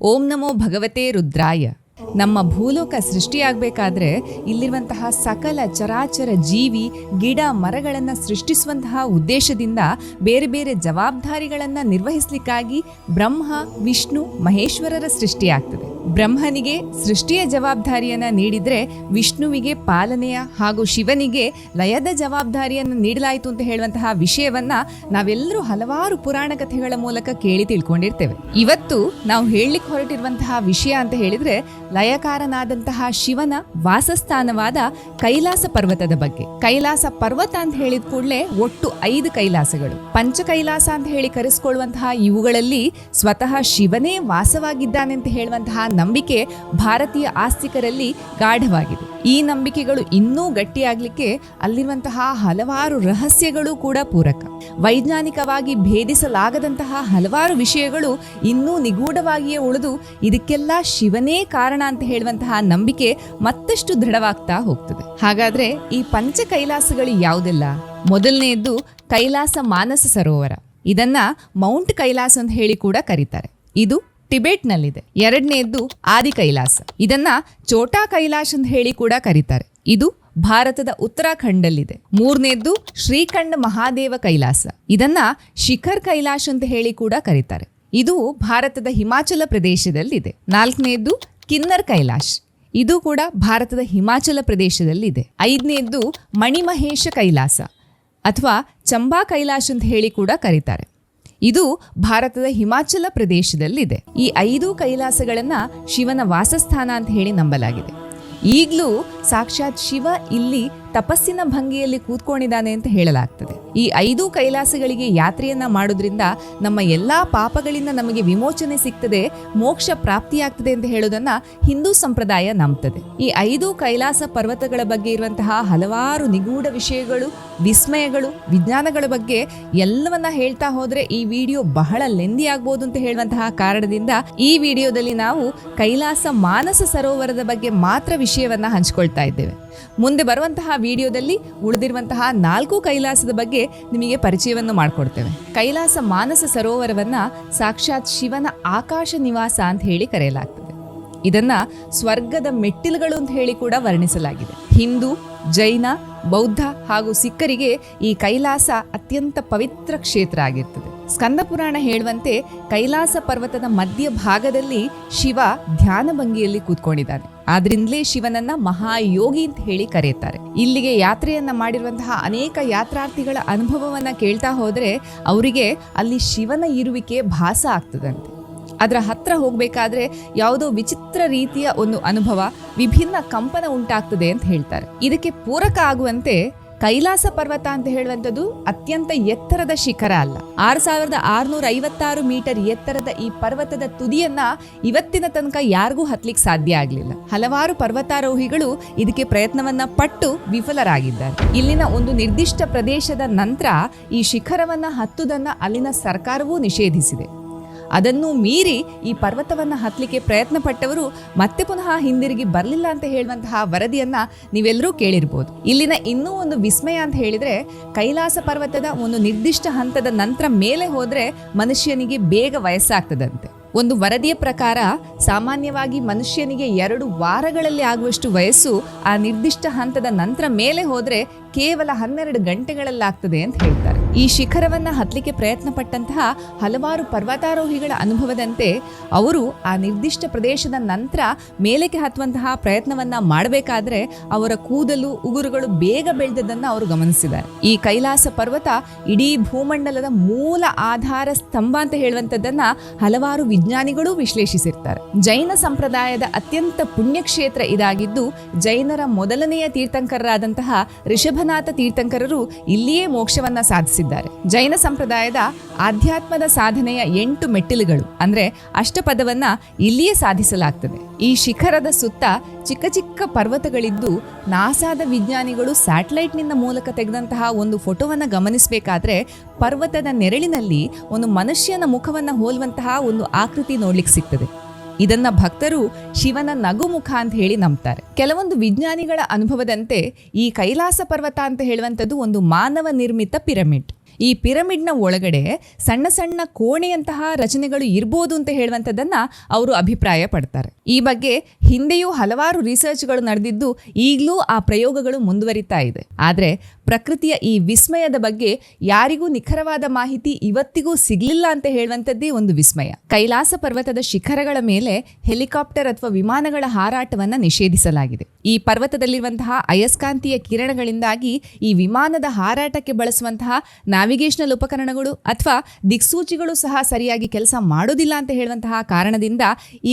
ಓಂ ನಮೋ ಭಗವತೆ ರುದ್ರಾಯ. ನಮ್ಮ ಭೂಲೋಕ ಸೃಷ್ಟಿಯಾಗಬೇಕಾದ್ರೆ ಇಲ್ಲಿರುವಂತಹ ಸಕಲ ಚರಾಚರ ಜೀವಿ ಗಿಡ ಮರಗಳನ್ನು ಸೃಷ್ಟಿಸುವಂತಹ ಉದ್ದೇಶದಿಂದ ಬೇರೆ ಬೇರೆ ಜವಾಬ್ದಾರಿಗಳನ್ನು ನಿರ್ವಹಿಸಲಿಕ್ಕಾಗಿ ಬ್ರಹ್ಮ ವಿಷ್ಣು ಮಹೇಶ್ವರರ ಸೃಷ್ಟಿಯಾಗ್ತದೆ. ಬ್ರಹ್ಮನಿಗೆ ಸೃಷ್ಟಿಯ ಜವಾಬ್ದಾರಿಯನ್ನು ನೀಡಿದರೆ ವಿಷ್ಣುವಿಗೆ ಪಾಲನೆಯ ಹಾಗೂ ಶಿವನಿಗೆ ಲಯದ ಜವಾಬ್ದಾರಿಯನ್ನು ನೀಡಲಾಯಿತು ಅಂತ ಹೇಳುವಂತಹ ವಿಷಯವನ್ನ ನಾವೆಲ್ಲರೂ ಹಲವಾರು ಪುರಾಣ ಕಥೆಗಳ ಮೂಲಕ ಕೇಳಿ ತಿಳ್ಕೊಂಡಿರ್ತೇವೆ. ಇವತ್ತು ನಾವು ಹೇಳಲಿಕ್ಕೆ ಹೊರಟಿರುವಂತಹ ವಿಷಯ ಅಂತ ಹೇಳಿದ್ರೆ ಲಯಕಾರನಾದಂತಹ ಶಿವನ ವಾಸಸ್ಥಾನವಾದ ಕೈಲಾಸ ಪರ್ವತದ ಬಗ್ಗೆ. ಕೈಲಾಸ ಪರ್ವತ ಅಂತ ಹೇಳಿದ ಕೂಡಲೇ ಒಟ್ಟು 5 ಕೈಲಾಸಗಳು, ಪಂಚ ಕೈಲಾಸ ಅಂತ ಹೇಳಿ ಕರೆಸ್ಕೊಳ್ಳುವಂತಹ ಇವುಗಳಲ್ಲಿ ಸ್ವತಃ ಶಿವನೇ ವಾಸವಾಗಿದ್ದಾನೆ ಅಂತ ಹೇಳುವಂತಹ ನಂಬಿಕೆ ಭಾರತೀಯ ಆಸ್ತಿಕರಲ್ಲಿ ಗಾಢವಾಗಿದೆ. ಈ ನಂಬಿಕೆಗಳು ಇನ್ನೂ ಗಟ್ಟಿಯಾಗ್ಲಿಕ್ಕೆ ಅಲ್ಲಿರುವಂತಹ ಹಲವಾರು ರಹಸ್ಯಗಳು ಕೂಡ ಪೂರಕ. ವೈಜ್ಞಾನಿಕವಾಗಿ ಭೇದಿಸಲಾಗದಂತಹ ಹಲವಾರು ವಿಷಯಗಳು ಇನ್ನೂ ನಿಗೂಢವಾಗಿಯೇ ಉಳಿದು ಇದಕ್ಕೆಲ್ಲ ಶಿವನೇ ಕಾರಣ ಅಂತ ಹೇಳುವಂತಹ ನಂಬಿಕೆ ಮತ್ತಷ್ಟು ದೃಢವಾಗ್ತಾ ಹೋಗ್ತದೆ. ಹಾಗಾದ್ರೆ ಈ ಪಂಚ ಕೈಲಾಸಗಳು ಯಾವುದೆಲ್ಲ? ಮೊದಲನೆಯದ್ದು ಕೈಲಾಸ ಮಾನಸ ಸರೋವರ. ಇದನ್ನ ಮೌಂಟ್ ಕೈಲಾಸ ಅಂತ ಹೇಳಿ ಕೂಡ ಕರೀತಾರೆ. ಇದು ಟಿಬೆಟ್ನಲ್ಲಿದೆ. ಎರಡನೆಯದ್ದು ಆದಿ ಕೈಲಾಸ. ಇದನ್ನ ಚೋಟಾ ಕೈಲಾಸ ಅಂತ ಹೇಳಿ ಕೂಡ ಕರೀತಾರೆ. ಇದು ಭಾರತದ ಉತ್ತರಾಖಂಡಲ್ಲಿದೆ. ಮೂರನೇದ್ದು ಶ್ರೀಖಂಡ ಮಹಾದೇವ ಕೈಲಾಸ. ಇದನ್ನ ಶಿಖರ್ ಕೈಲಾಸ ಅಂತ ಹೇಳಿ ಕೂಡ ಕರೀತಾರೆ. ಇದು ಭಾರತದ ಹಿಮಾಚಲ ಪ್ರದೇಶದಲ್ಲಿದೆ. ನಾಲ್ಕನೆಯದ್ದು ಕಿನ್ನರ್ ಕೈಲಾಶ್. ಇದು ಕೂಡ ಭಾರತದ ಹಿಮಾಚಲ ಪ್ರದೇಶದಲ್ಲಿದೆ. ಐದನೆಯದ್ದು ಮಣಿಮಹೇಶ ಕೈಲಾಸ ಅಥವಾ ಚಂಬಾ ಕೈಲಾಶ್ ಅಂತ ಹೇಳಿ ಕೂಡ ಕರೀತಾರೆ. ಇದು ಭಾರತದ ಹಿಮಾಚಲ ಪ್ರದೇಶದಲ್ಲಿದೆ. ಈ 5 ಕೈಲಾಸಗಳನ್ನ ಶಿವನ ವಾಸಸ್ಥಾನ ಅಂತ ಹೇಳಿ ನಂಬಲಾಗಿದೆ. ಈಗಲೂ ಸಾಕ್ಷಾತ್ ಶಿವ ಇಲ್ಲಿ ತಪಸ್ಸಿನ ಭಂಗಿಯಲ್ಲಿ ಕೂತ್ಕೊಂಡಿದ್ದಾನೆ ಅಂತ ಹೇಳಲಾಗ್ತದೆ. ಈ 5 ಕೈಲಾಸಗಳಿಗೆ ಯಾತ್ರೆಯನ್ನ ಮಾಡೋದ್ರಿಂದ ನಮ್ಮ ಎಲ್ಲಾ ಪಾಪಗಳಿಂದ ನಮಗೆ ವಿಮೋಚನೆ ಸಿಗ್ತದೆ, ಮೋಕ್ಷ ಪ್ರಾಪ್ತಿಯಾಗ್ತದೆ ಅಂತ ಹೇಳೋದನ್ನ ಹಿಂದೂ ಸಂಪ್ರದಾಯ ನಂಬ್ತದೆ. ಈ 5 ಕೈಲಾಸ ಪರ್ವತಗಳ ಬಗ್ಗೆ ಇರುವಂತಹ ಹಲವಾರು ನಿಗೂಢ ವಿಷಯಗಳು, ವಿಸ್ಮಯಗಳು, ವಿಜ್ಞಾನಗಳ ಬಗ್ಗೆ ಎಲ್ಲವನ್ನ ಹೇಳ್ತಾ ಹೋದ್ರೆ ಈ ವಿಡಿಯೋ ಬಹಳ ಲೆಂದಿ ಆಗ್ಬೋದು ಅಂತ ಹೇಳುವಂತಹ ಕಾರಣದಿಂದ ಈ ವಿಡಿಯೋದಲ್ಲಿ ನಾವು ಕೈಲಾಸ ಮಾನಸ ಸರೋವರದ ಬಗ್ಗೆ ಮಾತ್ರ ವಿಷಯವನ್ನ ಹಂಚಿಕೊಳ್ತಾ ಇದ್ದೇವೆ. ಮುಂದೆ ಬರುವಂತಹ ವಿಡಿಯೋದಲ್ಲಿ ಉಳಿದಿರುವಂತಹ 4 ಕೈಲಾಸದ ಬಗ್ಗೆ ನಿಮಗೆ ಪರಿಚಯವನ್ನು ಮಾಡಿಕೊಡ್ತೇವೆ. ಕೈಲಾಸ ಮಾನಸ ಸರೋವರವನ್ನ ಸಾಕ್ಷಾತ್ ಶಿವನ ಆಕಾಶ ನಿವಾಸ ಅಂತ ಹೇಳಿ ಕರೆಯಲಾಗ್ತದೆ. ಇದನ್ನ ಸ್ವರ್ಗದ ಮೆಟ್ಟಿಲುಗಳು ಅಂತ ಹೇಳಿ ಕೂಡ ವರ್ಣಿಸಲಾಗಿದೆ. ಹಿಂದೂ, ಜೈನ, ಬೌದ್ಧ ಹಾಗೂ ಸಿಖ್ಖರಿಗೆ ಈ ಕೈಲಾಸ ಅತ್ಯಂತ ಪವಿತ್ರ ಕ್ಷೇತ್ರ ಆಗಿರ್ತದೆ. ಸ್ಕಂದ ಪುರಾಣ ಹೇಳುವಂತೆ ಕೈಲಾಸ ಪರ್ವತದ ಮಧ್ಯ ಭಾಗದಲ್ಲಿ ಶಿವ ಧ್ಯಾನ ಭಂಗಿಯಲ್ಲಿ ಕೂತ್ಕೊಂಡಿದ್ದಾನೆ. ಆದ್ರಿಂದಲೇ ಶಿವನನ್ನ ಮಹಾಯೋಗಿ ಅಂತ ಹೇಳಿ ಕರೆಯುತ್ತಾರೆ. ಇಲ್ಲಿಗೆ ಯಾತ್ರೆಯನ್ನ ಮಾಡಿರುವಂತಹ ಅನೇಕ ಯಾತ್ರಾರ್ಥಿಗಳ ಅನುಭವವನ್ನ ಕೇಳ್ತಾ ಹೋದ್ರೆ ಅವರಿಗೆ ಅಲ್ಲಿ ಶಿವನ ಇರುವಿಕೆ ಭಾಸ ಆಗ್ತದಂತೆ. ಅದರ ಹತ್ರ ಹೋಗ್ಬೇಕಾದ್ರೆ ಯಾವುದೋ ವಿಚಿತ್ರ ರೀತಿಯ ಒಂದು ಅನುಭವ, ವಿಭಿನ್ನ ಕಂಪನ ಉಂಟಾಗ್ತದೆ ಅಂತ ಹೇಳ್ತಾರೆ. ಇದಕ್ಕೆ ಪೂರಕ ಆಗುವಂತೆ ಕೈಲಾಸ ಪರ್ವತ ಅಂತ ಹೇಳುವಂಥದ್ದು ಅತ್ಯಂತ ಎತ್ತರದ ಶಿಖರ ಅಲ್ಲ. 6656 ಮೀಟರ್ ಎತ್ತರದ ಈ ಪರ್ವತದ ತುದಿಯನ್ನ ಇವತ್ತಿನ ತನಕ ಯಾರಿಗೂ ಹತ್ಲಿಕ್ಕೆ ಸಾಧ್ಯ ಆಗಲಿಲ್ಲ. ಹಲವಾರು ಪರ್ವತಾರೋಹಿಗಳು ಇದಕ್ಕೆ ಪ್ರಯತ್ನವನ್ನ ಪಟ್ಟು ವಿಫಲರಾಗಿದ್ದಾರೆ. ಇಲ್ಲಿನ ಒಂದು ನಿರ್ದಿಷ್ಟ ಪ್ರದೇಶದ ನಂತರ ಈ ಶಿಖರವನ್ನ ಹತ್ತುವುದನ್ನ ಅಲ್ಲಿನ ಸರ್ಕಾರವೂ ನಿಷೇಧಿಸಿದೆ. ಅದನ್ನು ಮೀರಿ ಈ ಪರ್ವತವನ್ನು ಹತ್ತಲಿಕ್ಕೆ ಪ್ರಯತ್ನ ಪಟ್ಟವರು ಮತ್ತೆ ಪುನಃ ಹಿಂದಿರುಗಿ ಬರಲಿಲ್ಲ ಅಂತ ಹೇಳುವಂತಹ ವರದಿಯನ್ನ ನೀವೆಲ್ಲರೂ ಕೇಳಿರ್ಬೋದು. ಇಲ್ಲಿನ ಇನ್ನೂ ಒಂದು ವಿಸ್ಮಯ ಅಂತ ಹೇಳಿದ್ರೆ ಕೈಲಾಸ ಪರ್ವತದ ಒಂದು ನಿರ್ದಿಷ್ಟ ಹಂತದ ನಂತರ ಮೇಲೆ ಹೋದ್ರೆ ಮನುಷ್ಯನಿಗೆ ಬೇಗ ವಯಸ್ಸಾಗ್ತದಂತೆ. ಒಂದು ವರದಿಯ ಪ್ರಕಾರ ಸಾಮಾನ್ಯವಾಗಿ ಮನುಷ್ಯನಿಗೆ 2 ವಾರಗಳಲ್ಲಿ ಆಗುವಷ್ಟು ವಯಸ್ಸು ಆ ನಿರ್ದಿಷ್ಟ ಹಂತದ ನಂತರ ಮೇಲೆ ಹೋದ್ರೆ ಕೇವಲ 12 ಗಂಟೆಗಳಲ್ಲಾಗ್ತದೆ ಅಂತ ಹೇಳ್ತಾರೆ. ಈ ಶಿಖರವನ್ನ ಹತ್ತಲಿಕ್ಕೆ ಪ್ರಯತ್ನ ಪಟ್ಟಂತಹ ಹಲವಾರು ಪರ್ವತಾರೋಹಿಗಳ ಅನುಭವದಂತೆ ಅವರು ಆ ನಿರ್ದಿಷ್ಟ ಪ್ರದೇಶದ ನಂತರ ಮೇಲಕ್ಕೆ ಹತ್ತುವಂತಹ ಪ್ರಯತ್ನವನ್ನ ಮಾಡಬೇಕಾದ್ರೆ ಅವರ ಕೂದಲು, ಉಗುರುಗಳು ಬೇಗ ಬೆಳೆದದನ್ನ ಅವರು ಗಮನಿಸಿದ್ದಾರೆ. ಈ ಕೈಲಾಸ ಪರ್ವತ ಇಡೀ ಭೂಮಂಡಲದ ಮೂಲ ಆಧಾರ ಸ್ತಂಭ ಅಂತ ಹೇಳುವಂಥದ್ದನ್ನ ಹಲವಾರು ವಿಜ್ಞಾನಿಗಳು ವಿಶ್ಲೇಷಿಸಿರ್ತಾರೆ. ಜೈನ ಸಂಪ್ರದಾಯದ ಅತ್ಯಂತ ಪುಣ್ಯಕ್ಷೇತ್ರ ಇದಾಗಿದ್ದು ಜೈನರ ಮೊದಲನೆಯ ತೀರ್ಥಂಕರರಾದಂತಹ ಋಷಭನಾಥ ತೀರ್ಥಂಕರರು ಇಲ್ಲಿಯೇ ಮೋಕ್ಷವನ್ನ ಸಾಧಿಸಿದ್ದಾರೆ. ಜೈನ ಸಂಪ್ರದಾಯದ ಆಧ್ಯಾತ್ಮದ ಸಾಧನೆಯ 8 ಮೆಟ್ಟಿಲುಗಳು ಅಂದ್ರೆ ಅಷ್ಟಪದವನ್ನ ಇಲ್ಲಿಯೇ ಸಾಧಿಸಲಾಗ್ತದೆ. ಈ ಶಿಖರದ ಸುತ್ತ ಚಿಕ್ಕ ಚಿಕ್ಕ ಪರ್ವತಗಳಿದ್ದು ನಾಸಾದ ವಿಜ್ಞಾನಿಗಳು ಸ್ಯಾಟಲೈಟ್ನಿಂದ ಮೂಲಕ ತೆಗೆದಂತಹ ಒಂದು ಫೋಟೋವನ್ನ ಗಮನಿಸಬೇಕಾದ್ರೆ ಪರ್ವತದ ನೆರಳಿನಲ್ಲಿ ಒಂದು ಮನುಷ್ಯನ ಮುಖವನ್ನ ಹೋಲುವಂತಹ ಒಂದು ಆಕೃತಿ ನೋಡ್ಲಿಕ್ಕೆ ಸಿಗ್ತದೆ. ಇದನ್ನ ಭಕ್ತರು ಶಿವನ ನಗುಮುಖ ಅಂತ ಹೇಳಿ ನಂಬ್ತಾರೆ. ಕೆಲವೊಂದು ವಿಜ್ಞಾನಿಗಳ ಅನುಭವದಂತೆ ಈ ಕೈಲಾಸ ಪರ್ವತ ಅಂತ ಹೇಳುವಂಥದ್ದು ಒಂದು ಮಾನವ ನಿರ್ಮಿತ ಪಿರಮಿಡ್. ಈ ಪಿರಮಿಡ್ನ ಒಳಗಡೆ ಸಣ್ಣ ಸಣ್ಣ ಕೋಣೆಯಂತಹ ರಚನೆಗಳು ಇರ್ಬೋದು ಅಂತ ಹೇಳುವಂಥದ್ದನ್ನ ಅವರು ಅಭಿಪ್ರಾಯ ಪಡ್ತಾರೆ. ಈ ಬಗ್ಗೆ ಹಿಂದೆಯೂ ಹಲವಾರು ರಿಸರ್ಚ್ಗಳು ನಡೆದಿದ್ದು ಈಗಲೂ ಆ ಪ್ರಯೋಗಗಳು ಮುಂದುವರಿತಾ ಇದೆ. ಆದರೆ ಪ್ರಕೃತಿಯ ಈ ವಿಸ್ಮಯದ ಬಗ್ಗೆ ಯಾರಿಗೂ ನಿಖರವಾದ ಮಾಹಿತಿ ಇವತ್ತಿಗೂ ಸಿಗ್ಲಿಲ್ಲ ಅಂತ ಹೇಳುವಂಥದ್ದೇ ಒಂದು ವಿಸ್ಮಯ. ಕೈಲಾಸ ಪರ್ವತದ ಶಿಖರಗಳ ಮೇಲೆ ಹೆಲಿಕಾಪ್ಟರ್ ಅಥವಾ ವಿಮಾನಗಳ ಹಾರಾಟವನ್ನ ನಿಷೇಧಿಸಲಾಗಿದೆ. ಈ ಪರ್ವತದಲ್ಲಿರುವಂತಹ ಅಯಸ್ಕಾಂತೀಯ ಕಿರಣಗಳಿಂದಾಗಿ ಈ ವಿಮಾನದ ಹಾರಾಟಕ್ಕೆ ಬಳಸುವಂತಹ ನ್ಯಾವಿಗೇಷನಲ್ ಉಪಕರಣಗಳು ಅಥವಾ ದಿಕ್ಸೂಚಿಗಳು ಸಹ ಸರಿಯಾಗಿ ಕೆಲಸ ಮಾಡೋದಿಲ್ಲ ಅಂತ ಹೇಳುವಂತಹ ಕಾರಣದಿಂದ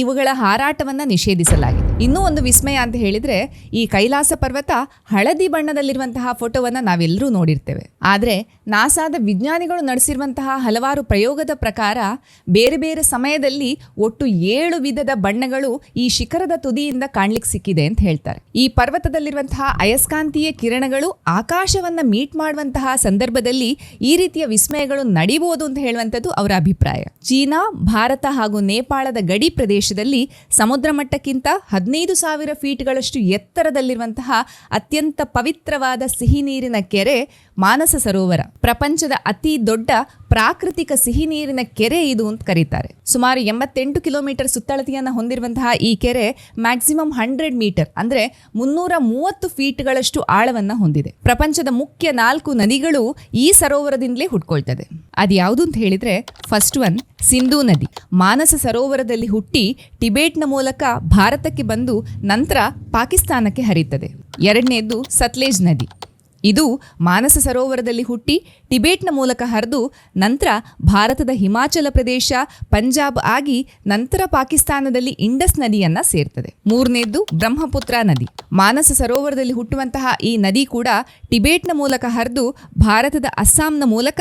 ಇವುಗಳ ಹಾರಾಟವನ್ನ ನಿಷೇಧಿಸಲಾಗಿದೆ. ಇನ್ನೂ ಒಂದು ವಿಸ್ಮಯ ಅಂತ ಹೇಳಿದ್ರೆ, ಈ ಕೈಲಾಸ ಪರ್ವತ ಹಳದಿ ಬಣ್ಣದಲ್ಲಿರುವಂತಹ ಫೋಟೋವನ್ನ ನಾವೆಲ್ಲರೂ ನೋಡಿರ್ತೇವೆ. ಆದರೆ ನಾಸಾದ ವಿಜ್ಞಾನಿಗಳು ನಡೆಸಿರುವಂತಹ ಹಲವಾರು ಪ್ರಯೋಗದ ಪ್ರಕಾರ ಬೇರೆ ಬೇರೆ ಸಮಯದಲ್ಲಿ ಒಟ್ಟು 7 ವಿಧದ ಬಣ್ಣಗಳು ಈ ಶಿಖರದ ತುದಿಯಿಂದ ಕಾಣ್ಲಿಕ್ಕೆ ಸಿಕ್ಕಿದೆ ಅಂತ ಹೇಳ್ತಾರೆ. ಈ ಪರ್ವತದಲ್ಲಿರುವಂತಹ ಅಯಸ್ಕಾಂತೀಯ ಕಿರಣಗಳು ಆಕಾಶವನ್ನ ಮೀಟ್ ಮಾಡುವಂತಹ ಸಂದರ್ಭದಲ್ಲಿ ಈ ರೀತಿಯ ವಿಸ್ಮಯಗಳು ನಡೀಬಹುದು ಅಂತ ಹೇಳುವಂಥದ್ದು ಅವರ ಅಭಿಪ್ರಾಯ. ಚೀನಾ, ಭಾರತ ಹಾಗೂ ನೇಪಾಳದ ಗಡಿ ಪ್ರದೇಶದಲ್ಲಿ ಸಮುದ್ರ ಮಟ್ಟಕ್ಕಿಂತ 15,000 ಫೀಟ್ಗಳಷ್ಟು ಎತ್ತರದಲ್ಲಿರುವಂತಹ ಅತ್ಯಂತ ಪವಿತ್ರವಾದ ಸಿಹಿ ನೀರಿನ ಕೆರೆ ಮಾನಸ ಸರೋವರ. ಪ್ರಪಂಚದ ಅತಿ ದೊಡ್ಡ ಪ್ರಾಕೃತಿಕ ಸಿಹಿ ನೀರಿನ ಕೆರೆ ಇದು ಅಂತ ಕರೀತಾರೆ. ಸುಮಾರು 88 ಕಿಲೋಮೀಟರ್ ಸುತ್ತಳತೆಯನ್ನು ಹೊಂದಿರುವಂತಹ ಈ ಕೆರೆ ಮ್ಯಾಕ್ಸಿಮಮ್ 100 ಮೀಟರ್ ಅಂದ್ರೆ 330 ಫೀಟ್ಗಳಷ್ಟು ಆಳವನ್ನ ಹೊಂದಿದೆ. ಪ್ರಪಂಚದ ಮುಖ್ಯ 4 ನದಿಗಳು ಈ ಸರೋವರದಿಂದಲೇ ಹುಟ್ಕೊಳ್ತದೆ. ಅದು ಯಾವುದು ಅಂತ ಹೇಳಿದ್ರೆ, ಫಸ್ಟ್ ಒನ್ ಸಿಂಧೂ ನದಿ. ಮಾನಸ ಸರೋವರದಲ್ಲಿ ಹುಟ್ಟಿ ಟಿಬೇಟ್ನ ಮೂಲಕ ಭಾರತಕ್ಕೆ ಬಂದು ನಂತರ ಪಾಕಿಸ್ತಾನಕ್ಕೆ ಹರಿಯುತ್ತದೆ. ಎರಡನೇದು ಸತ್ಲೇಜ್ ನದಿ. ಇದು ಮಾನಸ ಸರೋವರದಲ್ಲಿ ಹುಟ್ಟಿ ಟಿಬೇಟ್ನ ಮೂಲಕ ಹರಿದು ನಂತರ ಭಾರತದ ಹಿಮಾಚಲ ಪ್ರದೇಶ, ಪಂಜಾಬ್ ಆಗಿ ನಂತರ ಪಾಕಿಸ್ತಾನದಲ್ಲಿ ಇಂಡಸ್ ನದಿಯನ್ನ ಸೇರ್ತದೆ. ಮೂರನೇದ್ದು ಬ್ರಹ್ಮಪುತ್ರ ನದಿ. ಮಾನಸ ಸರೋವರದಲ್ಲಿ ಹುಟ್ಟುವಂತಹ ಈ ನದಿ ಕೂಡ ಟಿಬೇಟ್ನ ಮೂಲಕ ಹರಿದು ಭಾರತದ ಅಸ್ಸಾಂನ ಮೂಲಕ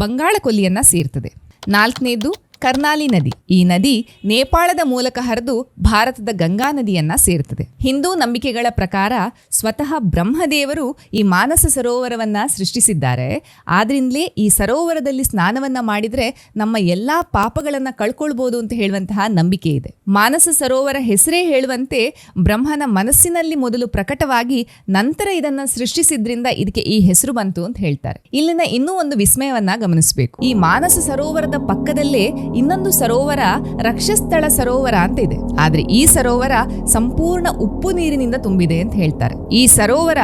ಬಂಗಾಳ ಕೊಲ್ಲಿಯನ್ನ ಸೇರ್ತದೆ. ನಾಲ್ಕನೇದ್ದು ಕರ್ನಾಲಿ ನದಿ. ಈ ನದಿ ನೇಪಾಳದ ಮೂಲಕ ಹರಿದು ಭಾರತದ ಗಂಗಾ ನದಿಯನ್ನ ಸೇರ್ತದೆ. ಹಿಂದೂ ನಂಬಿಕೆಗಳ ಪ್ರಕಾರ ಸ್ವತಃ ಬ್ರಹ್ಮದೇವರು ಈ ಮಾನಸ ಸರೋವರವನ್ನ ಸೃಷ್ಟಿಸಿದ್ದಾರೆ. ಆದ್ರಿಂದಲೇ ಈ ಸರೋವರದಲ್ಲಿ ಸ್ನಾನವನ್ನ ಮಾಡಿದ್ರೆ ನಮ್ಮ ಎಲ್ಲಾ ಪಾಪಗಳನ್ನ ಕಳ್ಕೊಳ್ಬಹುದು ಅಂತ ಹೇಳುವಂತಹ ನಂಬಿಕೆ ಇದೆ. ಮಾನಸ ಸರೋವರ ಹೆಸರೇ ಹೇಳುವಂತೆ ಬ್ರಹ್ಮನ ಮನಸ್ಸಿನಲ್ಲಿ ಮೊದಲು ಪ್ರಕಟವಾಗಿ ನಂತರ ಇದನ್ನ ಸೃಷ್ಟಿಸಿದ್ರಿಂದ ಇದಕ್ಕೆ ಈ ಹೆಸರು ಬಂತು ಅಂತ ಹೇಳ್ತಾರೆ. ಇಲ್ಲಿನ ಇನ್ನೂ ಒಂದು ವಿಸ್ಮಯವನ್ನ ಗಮನಿಸಬೇಕು. ಈ ಮಾನಸ ಸರೋವರದ ಪಕ್ಕದಲ್ಲೇ ಇನ್ನೊಂದು ಸರೋವರ ರಕ್ಷಸ್ಥಳ ಸರೋವರ ಅಂತ ಇದೆ. ಆದ್ರೆ ಈ ಸರೋವರ ಸಂಪೂರ್ಣ ಉಪ್ಪು ನೀರಿನಿಂದ ತುಂಬಿದೆ ಅಂತ ಹೇಳ್ತಾರೆ. ಈ ಸರೋವರ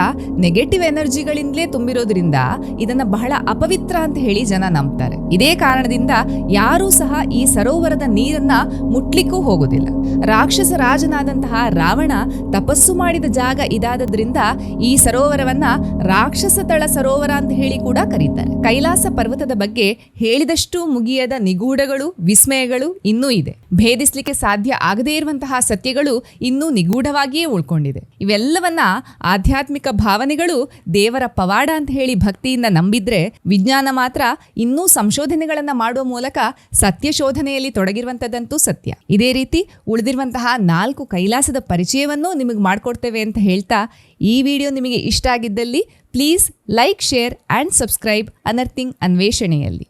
ನೆಗೆಟಿವ್ ಎನರ್ಜಿಗಳಿಂದಲೇ ತುಂಬಿರೋದ್ರಿಂದ ಇದನ್ನ ಬಹಳ ಅಪವಿತ್ರ ಅಂತ ಹೇಳಿ ಜನ ನಂಬ್ತಾರೆ. ಇದೇ ಕಾರಣದಿಂದ ಯಾರೂ ಸಹ ಈ ಸರೋವರದ ನೀರನ್ನ ಮುಟ್ಲಿಕ್ಕೂ ಹೋಗೋದಿಲ್ಲ. ರಾಕ್ಷಸ ರಾಜನಾದಂತಹ ರಾವಣ ತಪಸ್ಸು ಮಾಡಿದ ಜಾಗ ಇದಾದ್ರಿಂದ ಈ ಸರೋವರವನ್ನ ರಾಕ್ಷಸ ತಳ ಸರೋವರ ಅಂತ ಹೇಳಿ ಕೂಡ ಕರೀತಾರೆ. ಕೈಲಾಸ ಪರ್ವತದ ಬಗ್ಗೆ ಹೇಳಿದಷ್ಟು ಮುಗಿಯದ ನಿಗೂಢಗಳು, ವಿಸ್ಮಯಗಳು ಇನ್ನೂ ಇದೆ. ಭೇದಿಸ್ಲಿಕ್ಕೆ ಸಾಧ್ಯ ಆಗದೇ ಇರುವಂತಹ ಸತ್ಯಗಳು ಇನ್ನೂ ನಿಗೂಢವಾಗಿಯೇ ಉಳ್ಕೊಂಡಿದೆ. ಇವೆಲ್ಲವನ್ನ ಆಧ್ಯಾತ್ಮಿಕ ಭಾವನೆಗಳು ದೇವರ ಪವಾಡ ಅಂತ ಹೇಳಿ ಭಕ್ತಿಯಿಂದ ನಂಬಿದ್ರೆ, ವಿಜ್ಞಾನ ಮಾತ್ರ ಇನ್ನೂ ಸಂಶೋಧನೆಗಳನ್ನ ಮಾಡುವ ಮೂಲಕ ಸತ್ಯ ಶೋಧನೆಯಲ್ಲಿ ತೊಡಗಿರುವಂತದ್ದಂತೂ ಸತ್ಯ. ಇದೇ ರೀತಿ ಉಳಿದಿರುವಂತಹ 4 ಕೈಲಾಸದ ಪರಿಚಯವನ್ನೂ ನಿಮಗೆ ಮಾಡಿಕೊಡ್ತೇವೆ ಅಂತ ಹೇಳ್ತಾ, ಈ ವಿಡಿಯೋ ನಿಮಗೆ ಇಷ್ಟ ಆಗಿದ್ದಲ್ಲಿ please like, share and subscribe unearthing ಅನ್ವೇಷಣೆಯಲ್ಲಿ.